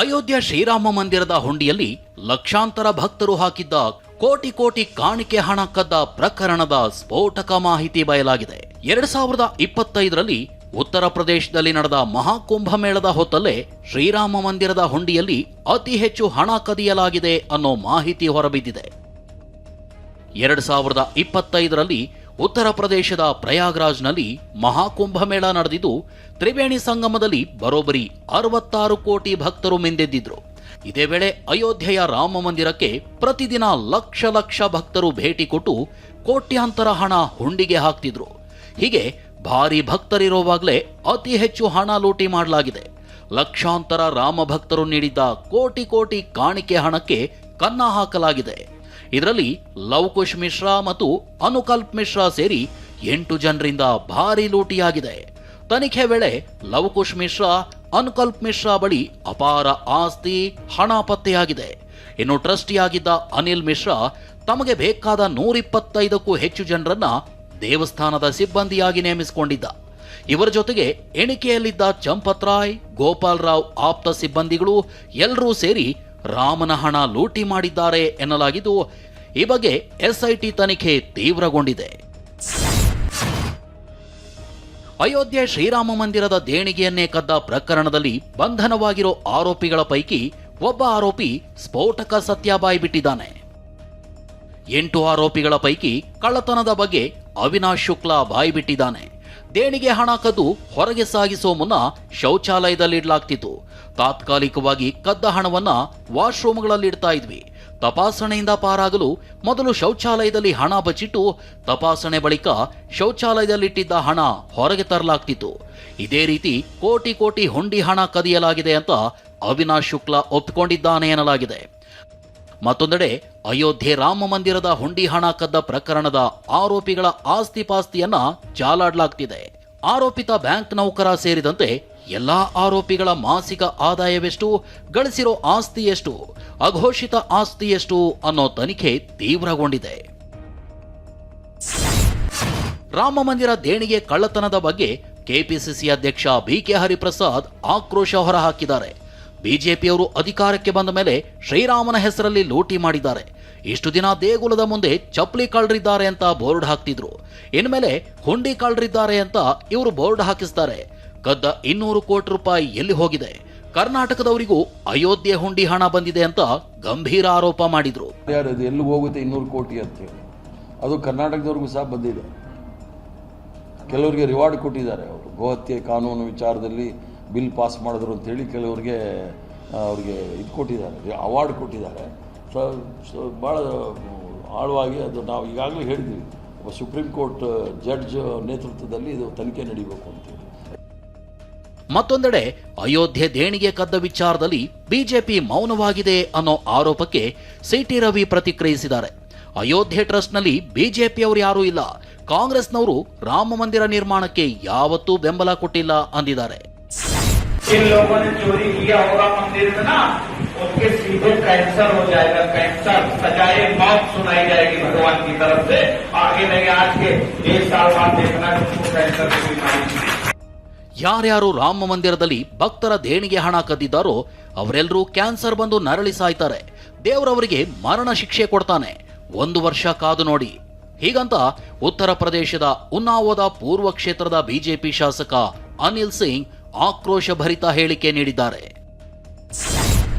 ಅಯೋಧ್ಯೆ ಶ್ರೀರಾಮ ಮಂದಿರದ ಹುಂಡಿಯಲ್ಲಿ ಲಕ್ಷಾಂತರ ಭಕ್ತರು ಹಾಕಿದ್ದ ಕೋಟಿ ಕೋಟಿ ಕಾಣಿಕೆ ಹಣ ಕದ್ದ ಪ್ರಕರಣದ ಸ್ಫೋಟಕ ಮಾಹಿತಿ ಬಯಲಾಗಿದೆ. 2025ರಲ್ಲಿ ಉತ್ತರ ಪ್ರದೇಶದಲ್ಲಿ ನಡೆದ ಮಹಾಕುಂಭಮೇಳದ ಹೊತ್ತಲ್ಲೇ ಶ್ರೀರಾಮ ಮಂದಿರದ ಹುಂಡಿಯಲ್ಲಿ ಅತಿ ಹೆಚ್ಚು ಹಣ ಕದಿಯಲಾಗಿದೆ ಅನ್ನೋ ಮಾಹಿತಿ ಹೊರಬಿದ್ದಿದೆ. 2025ರಲ್ಲಿ ಉತ್ತರ ಪ್ರದೇಶದ ಪ್ರಯಾಗ್ರಾಜ್ನಲ್ಲಿ ಮಹಾಕುಂಭಮೇಳ ನಡೆದಿದ್ದು, ತ್ರಿವೇಣಿ ಸಂಗಮದಲ್ಲಿ ಬರೋಬ್ಬರಿ 66 ಕೋಟಿ ಭಕ್ತರು ಮಿಂದೆದ್ದಿದ್ರು. ಇದೇ ವೇಳೆ ಅಯೋಧ್ಯೆಯ ರಾಮ ಮಂದಿರಕ್ಕೆ ಪ್ರತಿದಿನ ಲಕ್ಷ ಲಕ್ಷ ಭಕ್ತರು ಭೇಟಿ ಕೊಟ್ಟು ಕೋಟ್ಯಾಂತರ ಹಣ ಹುಂಡಿಗೆ ಹಾಕ್ತಿದ್ರು. ಹೀಗೆ ಭಾರಿ ಭಕ್ತರಿರುವಾಗಲೇ ಅತಿ ಹೆಚ್ಚು ಹಣ ಲೂಟಿ ಮಾಡಲಾಗಿದೆ. ಲಕ್ಷಾಂತರ ರಾಮ ಭಕ್ತರು ನೀಡಿದ್ದ ಕೋಟಿ ಕೋಟಿ ಕಾಣಿಕೆ ಹಣಕ್ಕೆ ಕನ್ನ ಹಾಕಲಾಗಿದೆ. ಇದರಲ್ಲಿ ಲವಕುಶ್ ಮಿಶ್ರಾ ಮತ್ತು ಅನುಕಲ್ಪ್ ಮಿಶ್ರಾ ಸೇರಿ 8 ಜನರಿಂದ ಭಾರಿ ಲೂಟಿಯಾಗಿದೆ. ತನಿಖೆ ವೇಳೆ ಲವಕುಶ್ ಮಿಶ್ರಾ, ಅನುಕಲ್ಪ್ ಮಿಶ್ರಾ ಬಳಿ ಅಪಾರ ಆಸ್ತಿ, ಹಣ ಪತ್ತೆಯಾಗಿದೆ. ಇನ್ನು ಟ್ರಸ್ಟಿಯಾಗಿದ್ದ ಅನಿಲ್ ಮಿಶ್ರಾ ತಮಗೆ ಬೇಕಾದ 125ಕ್ಕೂ ಹೆಚ್ಚು ಜನರನ್ನ ದೇವಸ್ಥಾನದ ಸಿಬ್ಬಂದಿಯಾಗಿ ನೇಮಿಸಿಕೊಂಡಿದ್ದ. ಇವರ ಜೊತೆಗೆ ಎಣಿಕೆಯಲ್ಲಿದ್ದ ಚಂಪತ್ ರಾಯ್, ಗೋಪಾಲ್ ರಾವ್ ಆಪ್ತ ಸಿಬ್ಬಂದಿಗಳು ಎಲ್ಲರೂ ಸೇರಿ ರಾಮನ ಹಣ ಲೂಟಿ ಮಾಡಿದ್ದಾರೆ ಎನ್ನಲಾಗಿದ್ದು, ಈ ಬಗ್ಗೆ ಎಸ್ಐಟಿ ತನಿಖೆ ತೀವ್ರಗೊಂಡಿದೆ. ಅಯೋಧ್ಯೆ ಶ್ರೀರಾಮ ಮಂದಿರದ ದೇಣಿಗೆಯನ್ನೇ ಕದ್ದ ಪ್ರಕರಣದಲ್ಲಿ ಬಂಧನವಾಗಿರೋ ಆರೋಪಿಗಳ ಪೈಕಿ ಒಬ್ಬ ಆರೋಪಿ ಸ್ಫೋಟಕ ಸತ್ಯ ಬಾಯ್ಬಿಟ್ಟಿದ್ದಾನೆ. 8 ಆರೋಪಿಗಳ ಪೈಕಿ ಕಳ್ಳತನದ ಬಗ್ಗೆ ಅವಿನಾಶ್ ಶುಕ್ಲಾ ಬಾಯ್ಬಿಟ್ಟಿದ್ದಾನೆ. ದೇಣಿಗೆ ಹಣ ಕದ್ದು ಹೊರಗೆ ಸಾಗಿಸೋ ಮುನ್ನ ಶೌಚಾಲಯದಲ್ಲಿಡಲಾಗ್ತಿತ್ತು. ತಾತ್ಕಾಲಿಕವಾಗಿ ಕದ್ದ ಹಣವನ್ನ ವಾಶ್ರೂಮ್ಗಳಲ್ಲಿಡ್ತಾ ಇದ್ವಿ. ತಪಾಸಣೆಯಿಂದ ಪಾರಾಗಲು ಮೊದಲು ಶೌಚಾಲಯದಲ್ಲಿ ಹಣ ಬಚ್ಚಿಟ್ಟು ತಪಾಸಣೆ ಬಳಿಕ ಶೌಚಾಲಯದಲ್ಲಿಟ್ಟಿದ್ದ ಹಣ ಹೊರಗೆ ತರಲಾಗ್ತಿತ್ತು. ಇದೇ ರೀತಿ ಕೋಟಿ ಕೋಟಿ ಹುಂಡಿ ಹಣ ಕದಿಯಲಾಗಿದೆ ಅಂತ ಅವಿನಾಶ್ ಶುಕ್ಲಾ ಒಪ್ಪಿಕೊಂಡಿದ್ದಾನೆ ಎನ್ನಲಾಗಿದೆ. ಮತ್ತೊಂದೆಡೆ ಅಯೋಧ್ಯೆ ರಾಮ ಮಂದಿರದ ಹುಂಡಿ ಹಣ ಕದ್ದ ಪ್ರಕರಣದ ಆರೋಪಿಗಳ ಆಸ್ತಿ ಪಾಸ್ತಿಯನ್ನ ಚಾಲಾಡಲಾಗ್ತಿದೆ. ಆರೋಪಿತ ಬ್ಯಾಂಕ್ ನೌಕರ ಸೇರಿದಂತೆ ಎಲ್ಲಾ ಆರೋಪಿಗಳ ಮಾಸಿಕ ಆದಾಯವೆಷ್ಟು, ಗಳಿಸಿರೋ ಆಸ್ತಿ ಎಷ್ಟು, ಅಘೋಷಿತ ಆಸ್ತಿ ಎಷ್ಟು ಅನ್ನೋ ತನಿಖೆ ತೀವ್ರಗೊಂಡಿದೆ. ರಾಮ ಮಂದಿರ ದೇಣಿಗೆ ಕಳ್ಳತನದ ಬಗ್ಗೆ ಕೆಪಿಸಿಸಿ ಅಧ್ಯಕ್ಷ ಬಿಕೆ ಹರಿಪ್ರಸಾದ್ ಆಕ್ರೋಶ ಹೊರಹಾಕಿದ್ದಾರೆ. ಬಿಜೆಪಿಯವರು ಅಧಿಕಾರಕ್ಕೆ ಬಂದ ಮೇಲೆ ಶ್ರೀರಾಮನ ಹೆಸರಲ್ಲಿ ಲೂಟಿ ಮಾಡಿದ್ದಾರೆ. ಇಷ್ಟು ದಿನ ದೇಗುಲದ ಮುಂದೆ ಚಪ್ಪಲಿ ಕಳ್ಳರಿದ್ದಾರೆ ಅಂತ ಬೋರ್ಡ್ ಹಾಕ್ತಿದ್ರು. ಇನ್ಮೇಲೆ ಹುಂಡಿ ಕಳ್ಳರಿದ್ದಾರೆ ಅಂತ ಇವರು ಬೋರ್ಡ್ ಹಾಕಿಸ್ತಾರೆ. ಕದ್ದ 200 ಕೋಟಿ ರೂಪಾಯಿ ಎಲ್ಲಿ ಹೋಗಿದೆ? ಕರ್ನಾಟಕದವರಿಗೂ ಅಯೋಧ್ಯೆ ಹುಂಡಿ ಹಣ ಬಂದಿದೆ ಅಂತ ಗಂಭೀರ ಆರೋಪ ಮಾಡಿದ್ರು. ಎಲ್ಲಿ ಹೋಗುತ್ತೆ 200 ಕೋಟಿ ಅಂತ ಹೇಳಿ, ಅದು ಕರ್ನಾಟಕದವ್ರಿಗೂ ಸಹ ಬಂದಿದೆ. ಕೆಲವರಿಗೆ ರಿವಾರ್ಡ್ ಕೊಟ್ಟಿದ್ದಾರೆ. ಅವರು ಗೋಹತ್ಯೆ ಕಾನೂನು ವಿಚಾರದಲ್ಲಿ ಬಿಲ್ ಪಾಸ್ ಮಾಡಿದ್ರು ಅಂತೇಳಿ ಕೆಲವರಿಗೆ ಅವ್ರಿಗೆ ಇದು ಕೊಟ್ಟಿದ್ದಾರೆ, ಅವಾರ್ಡ್ ಕೊಟ್ಟಿದ್ದಾರೆ. ಭಾಳ ಆಳವಾಗಿ ಅದು ನಾವು ಈಗಾಗಲೇ ಹೇಳಿದ್ವಿ, ಸುಪ್ರೀಂ ಕೋರ್ಟ್ ಜಡ್ಜ್ ನೇತೃತ್ವದಲ್ಲಿ ಇದು ತನಿಖೆ ನಡೀಬೇಕು ಅಂತೇಳಿ. ಮತ್ತೊಂದೆಡೆ ಅಯೋಧ್ಯೆ ದೇಣಿಗೆ ಕದ್ದ ವಿಚಾರದಲ್ಲಿ ಬಿಜೆಪಿ ಮೌನವಾಗಿದೆ ಅನ್ನೋ ಆರೋಪಕ್ಕೆ ಸಿಟಿ ರವಿ ಪ್ರತಿಕ್ರಿಯಿಸಿದ್ದಾರೆ. ಅಯೋಧ್ಯೆ ಟ್ರಸ್ಟ್ನಲ್ಲಿ ಬಿಜೆಪಿಯವರು ಯಾರೂ ಇಲ್ಲ, ಕಾಂಗ್ರೆಸ್ನವರು ರಾಮ ಮಂದಿರ ನಿರ್ಮಾಣಕ್ಕೆ ಯಾವತ್ತೂ ಬೆಂಬಲ ಕೊಟ್ಟಿಲ್ಲ ಅಂದಿದ್ದಾರೆ. इन लोगों ने चोरी किया होगा मंदिर में ना, उनके सीधे कैंसर हो जाएगा, कैंसर सजाए मौत सुनाई जाएगी भगवान की तरफ से. आगे नहीं, आज के 1 साल बाद देखना उनको कैंसर की बीमारी. ಯಾರ್ಯಾರು ರಾಮ ಮಂದಿರದಲ್ಲಿ ಭಕ್ತರ ದೇಣಿಗೆ ಹಣ ಕದ್ದಿದ್ದಾರೋ ಅವರೆಲ್ಲರೂ ಕ್ಯಾನ್ಸರ್ ಬಂದು ನರಳಿ ಸಾಯ್ತಾರೆ. ದೇವರವರಿಗೆ ಮರಣ ಶಿಕ್ಷೆ ಕೊಡ್ತಾನೆ. 1 ವರ್ಷ ಕಾದು ನೋಡಿ. ಹೀಗಂತ ಉತ್ತರ ಪ್ರದೇಶದ ಉನ್ನಾವೋದ ಪೂರ್ವ ಕ್ಷೇತ್ರದ ಬಿಜೆಪಿ ಶಾಸಕ ಅನಿಲ್ ಸಿಂಗ್ ಆಕ್ರೋಶ ಭರಿತ ಹೇಳಿಕೆ ನೀಡಿದ್ದಾರೆ.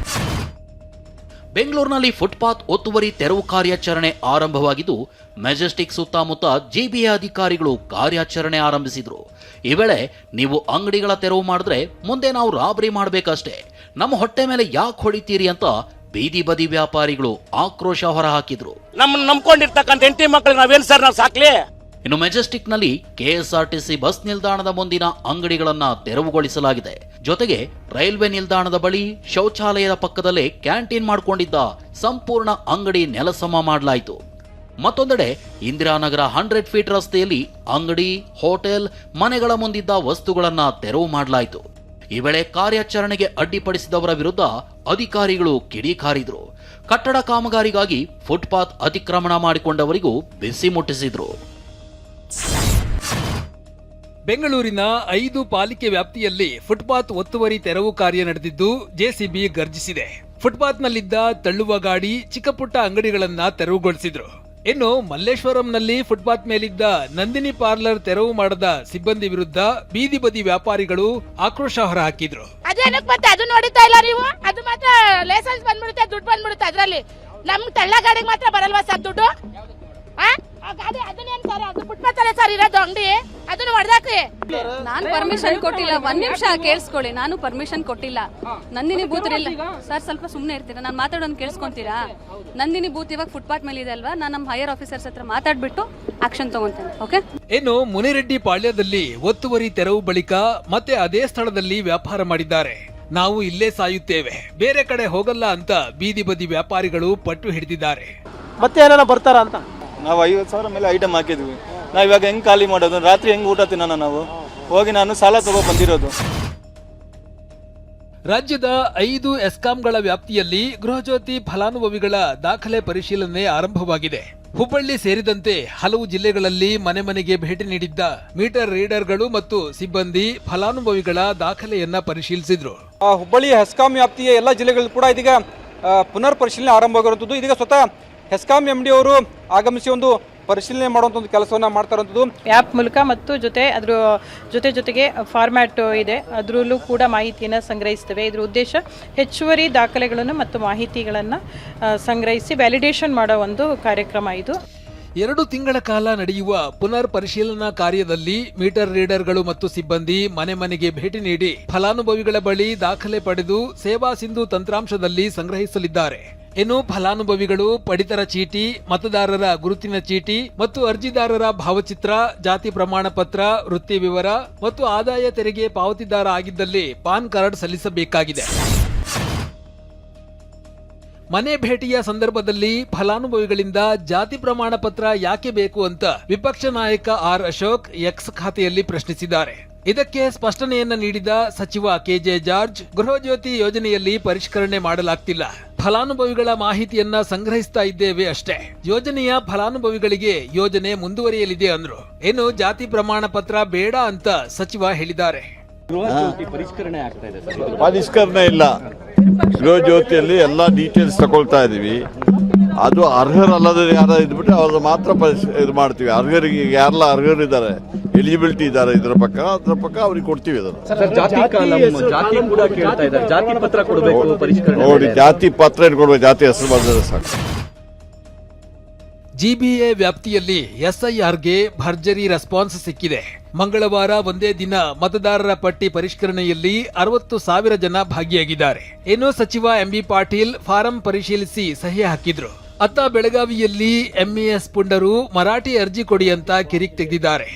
ಬೆಂಗಳೂರಿನಲ್ಲಿ ಫುಟ್ಪಾತ್ ಒತ್ತುವರಿ ತೆರವು ಕಾರ್ಯಾಚರಣೆ ಆರಂಭವಾಗಿದ್ದು, ಮೆಜೆಸ್ಟಿಕ್ ಸುತ್ತಮುತ್ತ ಜಿಬಿಎ ಅಧಿಕಾರಿಗಳು ಕಾರ್ಯಾಚರಣೆ ಆರಂಭಿಸಿದ್ರು. ಈ ವೇಳೆ ನೀವು ಅಂಗಡಿಗಳ ತೆರವು ಮಾಡಿದ್ರೆ ಮುಂದೆ ನಾವು ರಾಬರಿ ಮಾಡಬೇಕಷ್ಟೇ, ನಮ್ಮ ಹೊಟ್ಟೆ ಮೇಲೆ ಯಾಕೆ ಹೊಡಿತೀರಿ ಅಂತ ಬೀದಿ ಬದಿ ವ್ಯಾಪಾರಿಗಳು ಆಕ್ರೋಶ ಹೊರಹಾಕಿದ್ರು. ನಮ್ಮನ್ನು ನಂಬ್ಕೊಂಡಿರ್ತಕ್ಕಂಥ ಹೆಂಡತಿ ಮಕ್ಕಳು ನಾವೇನು ಸರ್ ನಾವು ಸಾಕ್ಲಿ? ಇನ್ನು ಮೆಜೆಸ್ಟಿಕ್ನಲ್ಲಿ ಕೆಎಸ್ಆರ್ಟಿಸಿ ಬಸ್ ನಿಲ್ದಾಣದ ಮುಂದಿನ ಅಂಗಡಿಗಳನ್ನ ತೆರವುಗೊಳಿಸಲಾಗಿದೆ. ಜೊತೆಗೆ ರೈಲ್ವೆ ನಿಲ್ದಾಣದ ಬಳಿ ಶೌಚಾಲಯದ ಪಕ್ಕದಲ್ಲೇ ಕ್ಯಾಂಟೀನ್ ಮಾಡಿಕೊಂಡಿದ್ದ ಸಂಪೂರ್ಣ ಅಂಗಡಿ ನೆಲಸಮ ಮಾಡಲಾಯಿತು. ಮತ್ತೊಂದೆಡೆ ಇಂದಿರಾನಗರ 100 ಫೀಟ್ ರಸ್ತೆಯಲ್ಲಿ ಅಂಗಡಿ, ಹೋಟೆಲ್, ಮನೆಗಳ ಮುಂದಿದ್ದ ವಸ್ತುಗಳನ್ನ ತೆರವು ಮಾಡಲಾಯಿತು. ಈ ವೇಳೆ ಕಾರ್ಯಾಚರಣೆಗೆ ಅಡ್ಡಿಪಡಿಸಿದವರ ವಿರುದ್ಧ ಅಧಿಕಾರಿಗಳು ಕಿಡಿಕಾರಿದ್ರು. ಕಟ್ಟಡ ಕಾಮಗಾರಿಗಾಗಿ ಫುಟ್ಪಾತ್ ಅತಿಕ್ರಮಣ ಮಾಡಿಕೊಂಡವರಿಗೂ ಬಿಸಿ ಮುಟ್ಟಿಸಿದ್ರು. ಬೆಂಗಳೂರಿನ 5 ಪಾಲಿಕೆ ವ್ಯಾಪ್ತಿಯಲ್ಲಿ ಫುಟ್ಪಾತ್ ಒತ್ತುವರಿ ತೆರವು ಕಾರ್ಯ ನಡೆದಿದ್ದು ಜೆಸಿಬಿ ಗರ್ಜಿಸಿದೆ. ಫುಟ್ಪಾತ್ನಲ್ಲಿದ್ದ ತಳ್ಳುವ ಗಾಡಿ, ಚಿಕ್ಕಪುಟ್ಟ ಅಂಗಡಿಗಳನ್ನ ತೆರವುಗೊಳಿಸಿದ್ರು. ಇನ್ನು ಮಲ್ಲೇಶ್ವರಂನಲ್ಲಿ ಫುಟ್ಪಾತ್ ಮೇಲಿದ್ದ ನಂದಿನಿ ಪಾರ್ಲರ್ ತೆರವು ಮಾಡದ ಸಿಬ್ಬಂದಿ ವಿರುದ್ಧ ಬೀದಿ ಬದಿ ವ್ಯಾಪಾರಿಗಳು ಆಕ್ರೋಶ ಹೊರಹಾಕಿದ್ರು. ಅದೇನಕ್ಕೆ ಮತ್ತೆ ಅದು ನೋಡಿತಾ ಇಲ್ಲ ನೀವು? ಅದು ಮಾತ್ರ ಲೈಸೆನ್ಸ್ ಬಂದ್ಬಿಡುತ್ತೆ, ದುಡ್ಡು ಬಂದ್ಬಿಡುತ್ತೆ. ಅದ್ರಲ್ಲಿ ನಮ್ ತಳ್ಳ ಗಾಡಿಗೆ ಮಾತ್ರ ಬರಲ್ವಾ ಸರ್ ದುಡ್ಡು? ಗಾಡಿ ಅದನ್ನೇನ್ ಸರ್, ಅದು ಫುಟ್ಪಾತ್ ಅಲ್ಲೇ ಸರ್ ಇರೋದು ಅಂಗಡಿ, ಅದನ್ನು ಹೊಡೆದಾಕ್ರಿ. ನಾನು ಪರ್ಮಿಷನ್ ಕೊಟ್ಟಿಲ್ಲ. ಒಂದ್ ನಿಮಿಷ ಕೇಳಿಸ್ಕೊಳ್ಳಿ, ನಾನು ಪರ್ಮಿಷನ್ ಕೊಟ್ಟಿಲ್ಲ. ನಂದಿನಿ ಬೂತ್ ಇಲ್ಲ ಸರ್, ಸ್ವಲ್ಪ ಸುಮ್ಮನೆ ಇರ್ತೀರಾ? ನಾನು ಮಾತಾಡೋನ್ ಕೇಳಿಸ್ಕೊಂತೀರಾ? ನಂದಿನಿ ಬೂತ್ ಇವಾಗ ಫುಟ್ಪಾತ್ ಮೇಲೆ ಇದೆ ಅಲ್ವಾ, ನಾನು ನಮ್ಮ ಹೈಯರ್ ಆಫೀಸರ್ಸ್ ಹತ್ರ ಮಾತಾಡ್ಬಿಟ್ಟು ಆಕ್ಷನ್ ತಗೊಂತೇನೆ. ಓಕೆ. ಇನ್ನು ಮುನಿರೆಡ್ಡಿ ಪಾಳ್ಯದಲ್ಲಿ ಒತ್ತುವರಿ ತೆರವು ಬಳಿಕ ಮತ್ತೆ ಅದೇ ಸ್ಥಳದಲ್ಲಿ ವ್ಯಾಪಾರ ಮಾಡಿದ್ದಾರೆ. ನಾವು ಇಲ್ಲೇ ಸಾಯುತ್ತೇವೆ, ಬೇರೆ ಕಡೆ ಹೋಗಲ್ಲ ಅಂತ ಬೀದಿ ಬದಿ ವ್ಯಾಪಾರಿಗಳು ಪಟ್ಟು ಹಿಡಿದಿದ್ದಾರೆ. ಮತ್ತೆ ಏನಾರ ಬರ್ತಾರ ಅಂತ ನಾವು 50,000 ಮೇಲೆ ಐಟಮ್ ಹಾಕಿದ್ವಿ. ನಾವು ಇವಾಗ ಹೆಂಗ್ ಖಾಲಿ ಮಾಡೋದು? ರಾತ್ರಿ ಹೆಂಗ್ ಊಟ ತಿನ್ನೋಣ? ನಾವು ಹೋಗಿ ನಾನು ಸಾಲ ತಗೋ ಬಂದಿರೋದು. ರಾಜ್ಯದ 5 ಎಸ್ಕಾಂಗಳ ವ್ಯಾಪ್ತಿಯಲ್ಲಿ ಗೃಹಜ್ಯೋತಿ ಫಲಾನುಭವಿಗಳ ದಾಖಲೆ ಪರಿಶೀಲನೆ ಆರಂಭವಾಗಿದೆ. ಹುಬ್ಬಳ್ಳಿ ಸೇರಿದಂತೆ ಹಲವು ಜಿಲ್ಲೆಗಳಲ್ಲಿ ಮನೆ ಮನೆಗೆ ಭೇಟಿ ನೀಡಿದ್ದ ಮೀಟರ್ ರೀಡರ್ಗಳು ಮತ್ತು ಸಿಬ್ಬಂದಿ ಫಲಾನುಭವಿಗಳ ದಾಖಲೆಯನ್ನ ಪರಿಶೀಲಿಸಿದ್ರು. ಹುಬ್ಬಳ್ಳಿ ಹೆಸ್ಕಾಂ ವ್ಯಾಪ್ತಿಯ ಎಲ್ಲ ಜಿಲ್ಲೆಗಳು ಕೂಡ ಇದೀಗ ಪುನರ್ ಪರಿಶೀಲನೆ ಆರಂಭವಾಗಿರುವಂಥದ್ದು. ಇದೀಗ ಸ್ವತಃ ಹೆಸ್ಕಾಂ MD ಅವರು ಆಗಮಿಸಿ ಒಂದು ಪರಿಶೀಲನೆ ಮಾಡುವಂಥ ಒಂದು ಕೆಲಸವನ್ನ ಮಾಡ್ತಾ ಇರುವಂಥದ್ದು. ಆ್ಯಪ್ ಮೂಲಕ ಮತ್ತು ಅದ್ರ ಜೊತೆಗೆ ಫಾರ್ಮ್ಯಾಟ್ ಇದೆ, ಅದರಲ್ಲೂ ಕೂಡ ಮಾಹಿತಿಯನ್ನು ಸಂಗ್ರಹಿಸ್ತೇವೆ. ಇದರ ಉದ್ದೇಶ ಹೆಚ್ಚುವರಿ ದಾಖಲೆಗಳನ್ನು ಮತ್ತು ಮಾಹಿತಿಗಳನ್ನು ಸಂಗ್ರಹಿಸಿ ವ್ಯಾಲಿಡೇಷನ್ ಮಾಡೋ ಒಂದು ಕಾರ್ಯಕ್ರಮ ಇದು. 2 ತಿಂಗಳ ಕಾಲ ನಡೆಯುವ ಪುನರ್ ಪರಿಶೀಲನಾ ಕಾರ್ಯದಲ್ಲಿ ಮೀಟರ್ ರೀಡರ್ಗಳು ಮತ್ತು ಸಿಬ್ಬಂದಿ ಮನೆ ಮನೆಗೆ ಭೇಟಿ ನೀಡಿ ಫಲಾನುಭವಿಗಳ ಬಳಿ ದಾಖಲೆ ಪಡೆದು ಸೇವಾ ಸಿಂಧು ತಂತ್ರಾಂಶದಲ್ಲಿ ಸಂಗ್ರಹಿಸಲಿದ್ದಾರೆ. ಇನ್ನು ಫಲಾನುಭವಿಗಳು ಪಡಿತರ ಚೀಟಿ, ಮತದಾರರ ಗುರುತಿನ ಚೀಟಿ ಮತ್ತು ಅರ್ಜಿದಾರರ ಭಾವಚಿತ್ರ, ಜಾತಿ ಪ್ರಮಾಣ ಪತ್ರ, ವೃತ್ತಿ ವಿವರ ಮತ್ತು ಆದಾಯ ತೆರಿಗೆ ಪಾವತಿದಾರ ಆಗಿದ್ದಲ್ಲಿ ಪಾನ್ ಕಾರ್ಡ್ ಸಲ್ಲಿಸಬೇಕಾಗಿದೆ. ಮನೆ ಭೇಟಿಯ ಸಂದರ್ಭದಲ್ಲಿ ಫಲಾನುಭವಿಗಳಿಂದ ಜಾತಿ ಪ್ರಮಾಣ ಪತ್ರ ಯಾಕೆ ಬೇಕು ಅಂತ ವಿಪಕ್ಷ ನಾಯಕ ಆರ್ ಅಶೋಕ್ ಎಕ್ಸ್ ಖಾತೆಯಲ್ಲಿ ಪ್ರಶ್ನಿಸಿದ್ದಾರೆ. ಇದಕ್ಕೆ ಸ್ಪಷ್ಟನೆಯನ್ನ ನೀಡಿದ ಸಚಿವ ಕೆಜೆ ಜಾರ್ಜ್, ಗೃಹಜ್ಯೋತಿ ಯೋಜನೆಯಲ್ಲಿ ಪರಿಷ್ಕರಣೆ ಮಾಡಲಾಗ್ತಿಲ್ಲ, ಫಲಾನುಭವಿಗಳ ಮಾಹಿತಿಯನ್ನ ಸಂಗ್ರಹಿಸ್ತಾ ಇದ್ದೇವೆ ಅಷ್ಟೇ. ಯೋಜನೆಯ ಫಲಾನುಭವಿಗಳಿಗೆ ಯೋಜನೆ ಮುಂದುವರಿಯಲಿದೆ ಅಂದ್ರು. ಇನ್ನು ಜಾತಿ ಪ್ರಮಾಣ ಪತ್ರ ಬೇಡ ಅಂತ ಸಚಿವ ಹೇಳಿದ್ದಾರೆ. ಪರಿಷ್ಕರಣೆ ಇಲ್ಲ, ಗೃಹ ಜ್ಯೋತಿಯಲ್ಲಿ ಎಲ್ಲ ಡೀಟೇಲ್ಸ್ ತಗೊಳ್ತಾ ಇದೀವಿ. ಅದು ಅರ್ಹರಲ್ಲದ ಯಾರ ಇದ್ಬಿಟ್ಟು ಅವ್ರದ್ದು ಮಾತ್ರ ಇದು ಮಾಡ್ತೀವಿ. ಅರ್ಹರಿಗೆ ಯಾರೆಲ್ಲ ಅರ್ಹರಿದ್ದಾರೆ, ಎಲಿಜಿಬಿಲಿಟಿ ಇದ್ದಾರೆ ಅದ್ರ ಪಕ್ಕ ಅವ್ರಿಗೆ ಕೊಡ್ತೀವಿ. ಜಾತಿ ಪತ್ರ ಕೊಡಬೇಕು, ನೋಡಿ ಜಾತಿ ಪತ್ರ ಕೊಡ್ಬೇಕು, ಜಾತಿ ಹೆಸರು ಬಂದರೆ ಸಾಕು. ಜಿಬಿಎ ವ್ಯಾಪ್ತಿಯಲ್ಲಿ ಎಸ್ಐಆರ್ಗೆ ಭರ್ಜರಿ ರೆಸ್ಪಾನ್ಸ್ ಸಿಕ್ಕಿದೆ. ಮಂಗಳವಾರ ಒಂದೇ ದಿನ ಮತದಾರರ ಪಟ್ಟಿ ಪರಿಷ್ಕರಣೆಯಲ್ಲಿ 60,000 ಜನ ಭಾಗಿಯಾಗಿದ್ದಾರೆ. ಇನ್ನು ಸಚಿವ MB ಪಾಟೀಲ್ ಫಾರಂ ಪರಿಶೀಲಿಸಿ ಸಹಿ ಹಾಕಿದ್ರು. ಅತ್ತ ಬೆಳಗಾವಿಯಲ್ಲಿ MES ಪುಂಡರು ಮರಾಠಿ ಅರ್ಜಿ ಕೊಡಿ ಅಂತ ಕಿರಿಕ್ ತೆಗೆದಿದ್ದಾರೆ.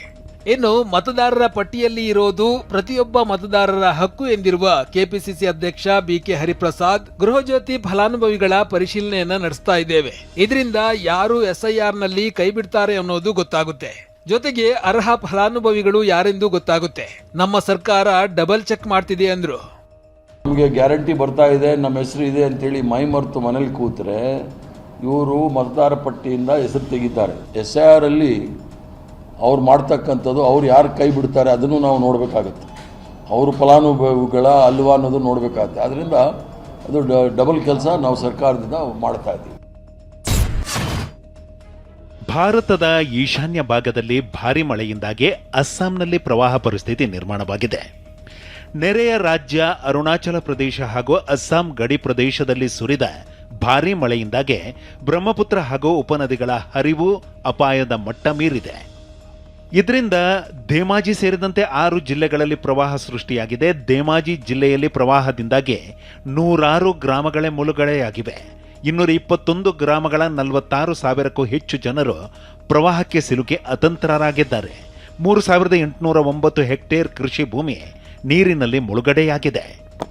ಇನ್ನು ಮತದಾರರ ಪಟ್ಟಿಯಲ್ಲಿ ಇರೋದು ಪ್ರತಿಯೊಬ್ಬ ಮತದಾರರ ಹಕ್ಕು ಎಂದಿರುವ ಕೆಪಿಸಿಸಿ ಅಧ್ಯಕ್ಷ BK ಹರಿಪ್ರಸಾದ್, ಗೃಹಜ್ಯೋತಿ ಫಲಾನುಭವಿಗಳ ಪರಿಶೀಲನೆಯನ್ನ ನಡೆಸ್ತಾ ಇದ್ದೇವೆ, ಇದರಿಂದ ಯಾರು SIRನಲ್ಲಿ ಕೈ ಬಿಡ್ತಾರೆ ಅನ್ನೋದು ಗೊತ್ತಾಗುತ್ತೆ, ಜೊತೆಗೆ ಅರ್ಹ ಫಲಾನುಭವಿಗಳು ಯಾರೆಂದು ಗೊತ್ತಾಗುತ್ತೆ. ನಮ್ಮ ಸರ್ಕಾರ ಡಬಲ್ ಚೆಕ್ ಮಾಡ್ತಿದೆ ಅಂದ್ರು. ನಮಗೆ ಗ್ಯಾರಂಟಿ ಬರ್ತಾ ಇದೆ, ನಮ್ಮ ಹೆಸರು ಇದೆ ಅಂತೇಳಿ ಮೈ ಮರೆತು ಮನೇಲಿ ಕೂತ್ರೆ ಇವರು ಮತದಾರ ಪಟ್ಟಿಯಿಂದ ಹೆಸರು ತೆಗಿತಾರೆ. SIR ಅಲ್ಲಿ ಅವ್ರು ಮಾಡ್ತಕ್ಕಂಥದ್ದು ಅವ್ರು ಯಾರು ಕೈ ಬಿಡ್ತಾರೆ ಅದನ್ನು ನಾವು ನೋಡಬೇಕಾಗತ್ತೆ. ಅವರು ಫಲಾನುಭವಿಗಳ ಅಲ್ವಾ ಅನ್ನೋದು ನೋಡಬೇಕಾಗತ್ತೆ. ಆದ್ದರಿಂದ ಅದು ಡಬಲ್ ಕೆಲಸ ನಾವು ಸರ್ಕಾರದಿಂದ ಮಾಡ್ತಾ ಇದ್ದೀವಿ. ಭಾರತದ ಈಶಾನ್ಯ ಭಾಗದಲ್ಲಿ ಭಾರಿ ಮಳೆಯಿಂದಾಗಿ ಅಸ್ಸಾಂನಲ್ಲಿ ಪ್ರವಾಹ ಪರಿಸ್ಥಿತಿ ನಿರ್ಮಾಣವಾಗಿದೆ. ನೆರೆಯ ರಾಜ್ಯ ಅರುಣಾಚಲ ಪ್ರದೇಶ ಹಾಗೂ ಅಸ್ಸಾಂ ಗಡಿ ಪ್ರದೇಶದಲ್ಲಿ ಸುರಿದ ಭಾರೀ ಮಳೆಯಿಂದಾಗಿ ಬ್ರಹ್ಮಪುತ್ರ ಹಾಗೂ ಉಪನದಿಗಳ ಹರಿವು ಅಪಾಯದ ಮಟ್ಟ ಮೀರಿದೆ. ಇದರಿಂದ ಧೇಮಾಜಿ ಸೇರಿದಂತೆ 6 ಜಿಲ್ಲೆಗಳಲ್ಲಿ ಪ್ರವಾಹ ಸೃಷ್ಟಿಯಾಗಿದೆ. ಧೇಮಾಜಿ ಜಿಲ್ಲೆಯಲ್ಲಿ ಪ್ರವಾಹದಿಂದಾಗಿ 106 ಗ್ರಾಮಗಳೇ ಮುಳುಗಡೆಯಾಗಿವೆ. 221 ಗ್ರಾಮಗಳ 46,000ಕ್ಕೂ ಹೆಚ್ಚು ಜನರು ಪ್ರವಾಹಕ್ಕೆ ಸಿಲುಕಿ ಅತಂತ್ರರಾಗಿದ್ದಾರೆ. 3,809 ಹೆಕ್ಟೇರ್ ಕೃಷಿ ಭೂಮಿ ನೀರಿನಲ್ಲಿ ಮುಳುಗಡೆಯಾಗಿದೆ.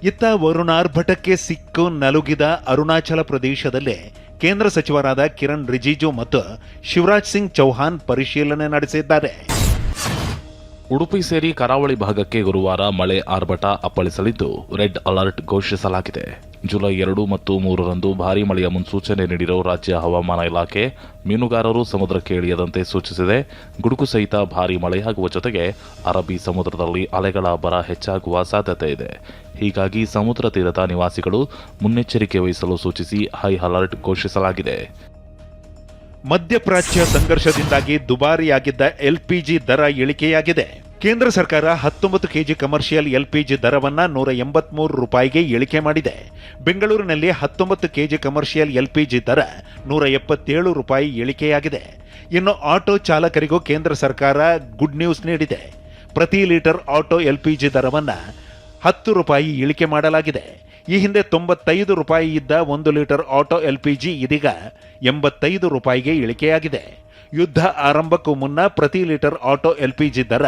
ಇತ್ತ ವರುಣಾರ್ಭಟಕ್ಕೆ ಸಿಕ್ಕು ನಲುಗಿದ ಅರುಣಾಚಲ ಪ್ರದೇಶದಲ್ಲಿ ಕೇಂದ್ರ ಸಚಿವರಾದ ಕಿರಣ್ ರಿಜಿಜು ಮತ್ತು ಶಿವರಾಜ್ ಸಿಂಗ್ ಚೌಹಾಣ್ ಪರಿಶೀಲನೆ ನಡೆಸಿದ್ದಾರೆ. ಉಡುಪಿ ಸೇರಿ ಕರಾವಳಿ ಭಾಗಕ್ಕೆ ಗುರುವಾರ ಮಳೆ ಆರ್ಭಟ ಅಪ್ಪಳಿಸಲಿದ್ದು ರೆಡ್ ಅಲರ್ಟ್ ಘೋಷಿಸಲಾಗಿದೆ. ಜುಲೈ 2 ಮತ್ತು 3ರಂದು ಭಾರೀ ಮಳೆಯ ಮುನ್ಸೂಚನೆ ನೀಡಿರುವ ರಾಜ್ಯ ಹವಾಮಾನ ಇಲಾಖೆ ಮೀನುಗಾರರು ಸಮುದ್ರಕ್ಕೆ ಇಳಿಯದಂತೆ ಸೂಚಿಸಿದೆ. ಗುಡುಗು ಸಹಿತ ಭಾರೀ ಮಳೆಯಾಗುವ ಜೊತೆಗೆ ಅರಬ್ಬಿ ಸಮುದ್ರದಲ್ಲಿ ಅಲೆಗಳ ಅಬ್ಬರ ಹೆಚ್ಚಾಗುವ ಸಾಧ್ಯತೆ ಇದೆ. ಹೀಗಾಗಿ ಸಮುದ್ರ ತೀರದ ನಿವಾಸಿಗಳು ಮುನ್ನೆಚ್ಚರಿಕೆ ವಹಿಸಲು ಸೂಚಿಸಿ ಹೈ ಅಲರ್ಟ್ ಘೋಷಿಸಲಾಗಿದೆ. ಮಧ್ಯಪ್ರಾಚ್ಯ ಸಂಘರ್ಷದಿಂದಾಗಿ ದುಬಾರಿಯಾಗಿದ್ದ ಎಲ್ಪಿಜಿ ದರ ಇಳಿಕೆಯಾಗಿದೆ. ಕೇಂದ್ರ ಸರ್ಕಾರ 19 ಕೆಜಿ ಕಮರ್ಷಿಯಲ್ ಎಲ್ಪಿಜಿ ದರವನ್ನು ₹183 ಇಳಿಕೆ ಮಾಡಿದೆ. ಬೆಂಗಳೂರಿನಲ್ಲಿ 19 ಕೆಜಿ ಕಮರ್ಷಿಯಲ್ ಎಲ್ಪಿಜಿ ದರ ₹177 ಇಳಿಕೆಯಾಗಿದೆ. ಇನ್ನು ಆಟೋ ಚಾಲಕರಿಗೂ ಕೇಂದ್ರ ಸರ್ಕಾರ ಗುಡ್ ನ್ಯೂಸ್ ನೀಡಿದೆ. ಪ್ರತಿ ಲೀಟರ್ ಆಟೋ ಎಲ್ಪಿಜಿ ದರವನ್ನು ₹10 ಇಳಿಕೆ ಮಾಡಲಾಗಿದೆ. ಈ ಹಿಂದೆ ₹95 ಇದ್ದ 1 ಲೀಟರ್ ಆಟೋ ಎಲ್ಪಿಜಿ ಇದೀಗ ₹85 ಇಳಿಕೆಯಾಗಿದೆ. ಯುದ್ಧ ಆರಂಭಕ್ಕೂ ಮುನ್ನ ಪ್ರತಿ ಲೀಟರ್ ಆಟೋ ಎಲ್ಪಿಜಿ ದರ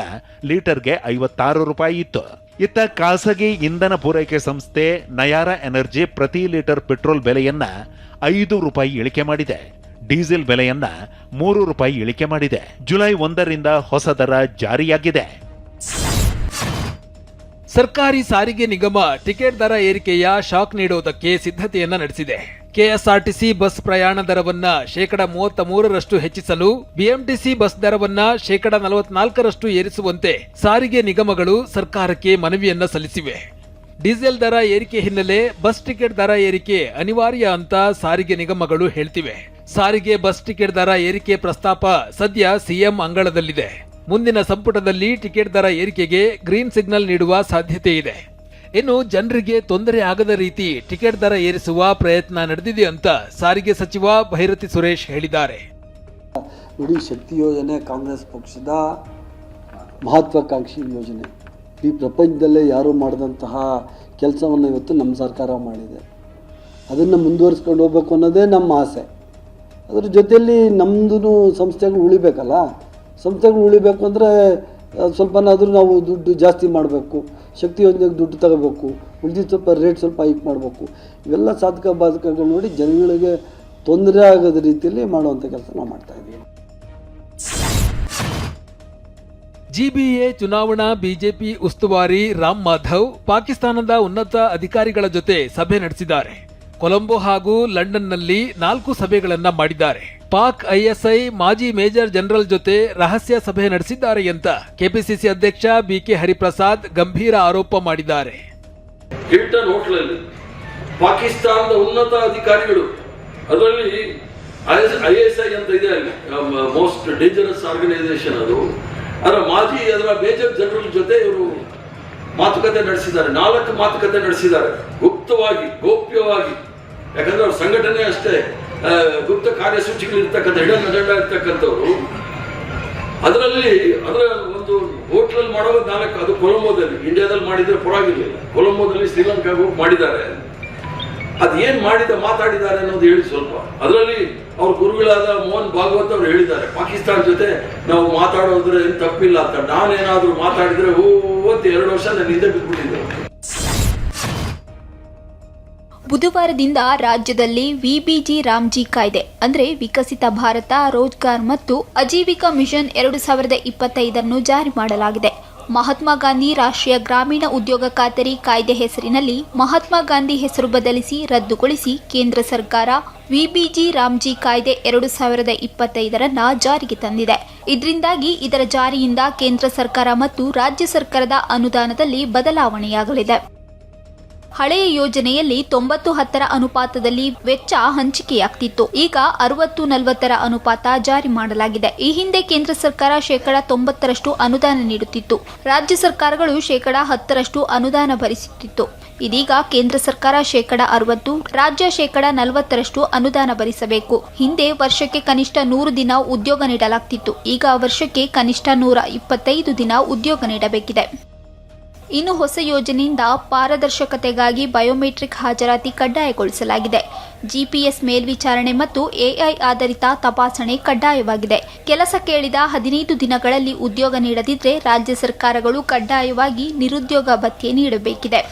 ಲೀಟರ್ಗೆ ₹56 ಇತ್ತು. ಇತ್ತ ಖಾಸಗಿ ಇಂಧನ ಪೂರೈಕೆ ಸಂಸ್ಥೆ ನಯಾರಾ ಎನರ್ಜಿ ಪ್ರತಿ ಲೀಟರ್ ಪೆಟ್ರೋಲ್ ಬೆಲೆಯನ್ನ ₹5 ಇಳಿಕೆ ಮಾಡಿದೆ. ಡೀಸೆಲ್ ಬೆಲೆಯನ್ನ ₹3 ಇಳಿಕೆ ಮಾಡಿದೆ. ಜುಲೈ 1ರಿಂದ ಹೊಸ ದರ ಜಾರಿಯಾಗಿದೆ. ಸರ್ಕಾರಿ ಸಾರಿಗೆ ನಿಗಮ ಟಿಕೆಟ್ ದರ ಏರಿಕೆಯ ಶಾಕ್ ನೀಡುವುದಕ್ಕೆ ಸಿದ್ಧತೆಯನ್ನ ನಡೆಸಿದೆ. ಕೆಎಸ್ಆರ್ಟಿಸಿ ಬಸ್ ಪ್ರಯಾಣ ದರವನ್ನ ₹33 ಹೆಚ್ಚಿಸಲು, ಬಿಎಂಟಿಸಿ ಬಸ್ ದರವನ್ನ ₹44 ಏರಿಸುವಂತೆ ಸಾರಿಗೆ ನಿಗಮಗಳು ಸರ್ಕಾರಕ್ಕೆ ಮನವಿಯನ್ನ ಸಲ್ಲಿಸಿವೆ. ಡೀಸೆಲ್ ದರ ಏರಿಕೆ ಹಿನ್ನೆಲೆ ಬಸ್ ಟಿಕೆಟ್ ದರ ಏರಿಕೆ ಅನಿವಾರ್ಯ ಅಂತ ಸಾರಿಗೆ ನಿಗಮಗಳು ಹೇಳ್ತಿವೆ. ಸಾರಿಗೆ ಬಸ್ ಟಿಕೆಟ್ ದರ ಏರಿಕೆ ಪ್ರಸ್ತಾಪ ಸದ್ಯ ಸಿಎಂ ಅಂಗಳದಲ್ಲಿದೆ. ಮುಂದಿನ ಸಂಪುಟದಲ್ಲಿ ಟಿಕೆಟ್ ದರ ಏರಿಕೆಗೆ ಗ್ರೀನ್ ಸಿಗ್ನಲ್ ನೀಡುವ ಸಾಧ್ಯತೆ ಇದೆ. ಇನ್ನು ಜನರಿಗೆ ತೊಂದರೆ ಆಗದ ರೀತಿ ಟಿಕೆಟ್ ದರ ಏರಿಸುವ ಪ್ರಯತ್ನ ನಡೆದಿದೆ ಅಂತ ಸಾರಿಗೆ ಸಚಿವ ಭೈರತಿ ಸುರೇಶ್ ಹೇಳಿದ್ದಾರೆ. ನೋಡಿ, ಶಕ್ತಿ ಯೋಜನೆ ಕಾಂಗ್ರೆಸ್ ಪಕ್ಷದ ಮಹತ್ವಾಕಾಂಕ್ಷಿ ಯೋಜನೆ. ಈ ಪ್ರಪಂಚದಲ್ಲೇ ಯಾರೂ ಮಾಡಿದಂತಹ ಕೆಲಸವನ್ನು ಇವತ್ತು ನಮ್ಮ ಸರ್ಕಾರ ಮಾಡಿದೆ. ಅದನ್ನು ಮುಂದುವರಿಸ್ಕೊಂಡು ಹೋಗ್ಬೇಕು ಅನ್ನೋದೇ ನಮ್ಮ ಆಸೆ. ಅದರ ಜೊತೆಯಲ್ಲಿ ನಮ್ಮದು ಸಂಸ್ಥೆಗಳು ಉಳಿಬೇಕಲ್ಲ. ಸಂಸ್ಥೆಗಳು ಉಳಿಬೇಕು ಅಂದರೆ ಸ್ವಲ್ಪನಾದರೂ ನಾವು ದುಡ್ಡು ಜಾಸ್ತಿ ಮಾಡಬೇಕು, ಶಕ್ತಿ ಯೋಜನೆಗೆ ದುಡ್ಡು ತಗೋಬೇಕು, ಉಳಿದಿದ್ದು ಸ್ವಲ್ಪ ರೇಟ್ ಸ್ವಲ್ಪ ಹೈಕ್ ಮಾಡಬೇಕು. ಇವೆಲ್ಲ ಸಾಧಕ ಬಾಧಕಗಳು ನೋಡಿ ಜನಗಳಿಗೆ ತೊಂದರೆ ಆಗದ ರೀತಿಯಲ್ಲಿ ಮಾಡುವಂಥ ಕೆಲಸ ನಾವು ಮಾಡ್ತಾ ಇದ್ದೀವಿ. ಜಿಬಿಎ ಚುನಾವಣಾ ಬಿಜೆಪಿ ಉಸ್ತುವಾರಿ ರಾಮ್ ಮಾಧವ್ ಪಾಕಿಸ್ತಾನದ ಉನ್ನತ ಅಧಿಕಾರಿಗಳ ಜೊತೆ ಸಭೆ ನಡೆಸಿದ್ದಾರೆ. ಕೊಲಂಬೋ ಹಾಗೂ ಲಂಡನ್ನಲ್ಲಿ 4 ಸಭೆಗಳನ್ನ ಮಾಡಿದ್ದಾರೆ. ಪಾಕ್ ಐಎಸ್ಐ ಮಾಜಿ ಮೇಜರ್ ಜನರಲ್ ಜೊತೆ ರಹಸ್ಯ ಸಭೆ ನಡೆಸಿದ್ದಾರೆ ಅಂತ ಕೆಪಿಸಿಸಿ ಅಧ್ಯಕ್ಷ ಬಿಕೆ ಹರಿಪ್ರಸಾದ್ ಗಂಭೀರ ಆರೋಪ ಮಾಡಿದ್ದಾರೆ. ಹಿಲ್ಟನ್ ಹೋಟೆಲಲ್ಲಿ ಪಾಕಿಸ್ತಾನದ ಉನ್ನತ ಅಧಿಕಾರಿಗಳು, ಅದರಲ್ಲಿ ಐಎಸ್ಐ ಅಂತ ಇದೆ, ಮೋಸ್ಟ್ ಡೇಂಜರಸ್ ಆರ್ಗನೈಸೇಷನ್ ಅದರ ಮೇಜರ್ ಜನರಲ್ ಜೊತೆ ಇವರು ಮಾತುಕತೆ ನಡೆಸಿದ್ದಾರೆ. 4 ಮಾತುಕತೆ ನಡೆಸಿದ್ದಾರೆ, ಗುಪ್ತವಾಗಿ, ಗೌಪ್ಯವಾಗಿ. ಯಾಕಂದ್ರೆ ಅವ್ರ ಸಂಘಟನೆ ಅಷ್ಟೇ ಗುಪ್ತ ಕಾರ್ಯಸೂಚಿಗಳಿರ್ತಕ್ಕಂಥ ಹಿಡನ್ ಅಜೆಂಡಾ ಇರ್ತಕ್ಕಂಥವ್ರು. ಅದರ ಒಂದು ಹೋಟ್ಲಲ್ಲಿ ಮಾಡೋದು 4, ಅದು ಕೊಲಂಬೋದಲ್ಲಿ. ಇಂಡಿಯಾದಲ್ಲಿ ಮಾಡಿದ್ರೆ ಪರವಾಗಿರ್ಲಿಲ್ಲ, ಕೊಲಂಬೋದಲ್ಲಿ ಶ್ರೀಲಂಕಾಗೂ ಮಾಡಿದ್ದಾರೆ. ಅದೇನ್ ಮಾತಾಡಿದ್ದಾರೆ ಅನ್ನೋದು ಹೇಳಿ ಸ್ವಲ್ಪ. ಅದರಲ್ಲಿ ಅವ್ರ ಗುರುಗಳಾದ ಮೋಹನ್ ಭಾಗವತ್ ಅವರು ಹೇಳಿದ್ದಾರೆ, ಪಾಕಿಸ್ತಾನ ಜೊತೆ ನಾವು ಮಾತಾಡೋದ್ರೆ ಏನು ತಪ್ಪಿಲ್ಲ ಅಂತ. ನಾನೇನಾದ್ರೂ ಮಾತಾಡಿದ್ರೆ ಅಂತ 2 ವರ್ಷ ನನ್ನ ಹಿಂದೆ ಬಿಟ್ಬಿಟ್ಟಿದ್ದೆ. ಬುಧವಾರದಿಂದ ರಾಜ್ಯದಲ್ಲಿ ವಿಬಿಜಿ ರಾಮ್ಜಿ ಕಾಯ್ದೆ ಅಂದರೆ ವಿಕಸಿತ ಭಾರತ ರೋಜ್ಗಾರ್ ಮತ್ತು ಆಜೀವಿಕಾ ಮಿಷನ್ 2025 ಜಾರಿ ಮಾಡಲಾಗಿದೆ. ಮಹಾತ್ಮ ಗಾಂಧಿ ರಾಷ್ಟ್ರೀಯ ಗ್ರಾಮೀಣ ಉದ್ಯೋಗ ಖಾತರಿ ಕಾಯ್ದೆ ಹೆಸರಿನಲ್ಲಿ ಮಹಾತ್ಮ ಗಾಂಧಿ ಹೆಸರು ಬದಲಿಸಿ ರದ್ದುಗೊಳಿಸಿ ಕೇಂದ್ರ ಸರ್ಕಾರ ವಿಬಿಜಿ ರಾಮ್ಜಿ ಕಾಯ್ದೆ 2025 ಜಾರಿಗೆ ತಂದಿದೆ. ಇದರಿಂದಾಗಿ ಇದರ ಜಾರಿಯಿಂದ ಕೇಂದ್ರ ಸರ್ಕಾರ ಮತ್ತು ರಾಜ್ಯ ಸರ್ಕಾರದ ಅನುದಾನದಲ್ಲಿ ಬದಲಾವಣೆಯಾಗಲಿದೆ. ಹಳೆಯ ಯೋಜನೆಯಲ್ಲಿ 90-10 ಅನುಪಾತದಲ್ಲಿ ವೆಚ್ಚ ಹಂಚಿಕೆಯಾಗ್ತಿತ್ತು. ಈಗ 60-40 ಅನುಪಾತ ಜಾರಿ ಮಾಡಲಾಗಿದೆ. ಈ ಹಿಂದೆ ಕೇಂದ್ರ ಸರ್ಕಾರ %90 ಅನುದಾನ ನೀಡುತ್ತಿತ್ತು. ರಾಜ್ಯ ಸರ್ಕಾರಗಳು %10 ಅನುದಾನ ಭರಿಸುತ್ತಿತ್ತು. ಇದೀಗ ಕೇಂದ್ರ ಸರ್ಕಾರ %60, ರಾಜ್ಯ %40 ಅನುದಾನ ಭರಿಸಬೇಕು. ಹಿಂದೆ ವರ್ಷಕ್ಕೆ ಕನಿಷ್ಠ 100 ದಿನ ಉದ್ಯೋಗ ನೀಡಲಾಗ್ತಿತ್ತು. ಈಗ ವರ್ಷಕ್ಕೆ ಕನಿಷ್ಠ 125 ದಿನ ಉದ್ಯೋಗ ನೀಡಬೇಕಿದೆ. ಇನ್ನು ಹೊಸ ಯೋಜನೆಯಿಂದ ಪಾರದರ್ಶಕತೆಗಾಗಿ ಬಯೋಮೆಟ್ರಿಕ್ ಹಾಜರಾತಿ ಕಡ್ಡಾಯಗೊಳಿಸಲಾಗಿದೆ. ಜಿಪಿಎಸ್ ಮೇಲ್ವಿಚಾರಣೆ ಮತ್ತು ಎಐ ಆಧಾರಿತ ತಪಾಸಣೆ ಕಡ್ಡಾಯವಾಗಿದೆ. ಕೆಲಸ ಕೇಳಿದ 15 ದಿನಗಳಲ್ಲಿ ಉದ್ಯೋಗ ನೀಡದಿದ್ದರೆ ರಾಜ್ಯ ಸರ್ಕಾರಗಳು ಕಡ್ಡಾಯವಾಗಿ ನಿರುದ್ಯೋಗ ಭತ್ಯೆ ನೀಡಬೇಕಿದೆ.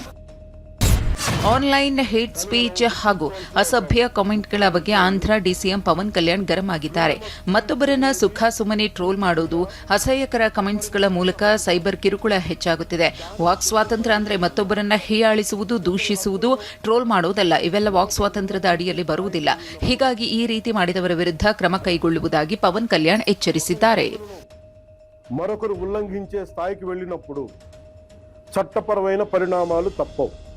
ಆನ್ಲೈನ್ ಹೇಟ್ ಸ್ಪೀಚ್ ಹಾಗೂ ಅಸಭ್ಯ ಕಾಮೆಂಟ್ಗಳ ಬಗ್ಗೆ ಆಂಧ್ರ ಡಿಸಿಎಂ ಪವನ್ ಕಲ್ಯಾಣ್ ಗರಂ ಆಗಿದ್ದಾರೆ. ಮತ್ತೊಬ್ಬರನ್ನ ಸುಖ ಸುಮ್ಮನೆ ಟ್ರೋಲ್ ಮಾಡುವುದು, ಅಸಹ್ಯಕರ ಕಮೆಂಟ್ಸ್ಗಳ ಮೂಲಕ ಸೈಬರ್ ಕಿರುಕುಳ ಹೆಚ್ಚಾಗುತ್ತಿದೆ. ವಾಕ್ ಸ್ವಾತಂತ್ರ್ಯ ಅಂದ್ರೆ ಮತ್ತೊಬ್ಬರನ್ನ ಹೀಯಾಳಿಸುವುದು, ದೂಷಿಸುವುದು, ಟ್ರೋಲ್ ಮಾಡುವುದಲ್ಲ. ಇವೆಲ್ಲ ವಾಕ್ ಸ್ವಾತಂತ್ರ್ಯದ ಅಡಿಯಲ್ಲಿ ಬರುವುದಿಲ್ಲ. ಹೀಗಾಗಿ ಈ ರೀತಿ ಮಾಡಿದವರ ವಿರುದ್ಧ ಕ್ರಮ ಕೈಗೊಳ್ಳುವುದಾಗಿ పవన్ కళ్యాణ్ హెచ్చరిస్తారు. మరొకరు ఉల్లంఘించే స్థాయికి వెళ్ళినప్పుడు చట్టపరమైన పరిణామాలు తప్పవు.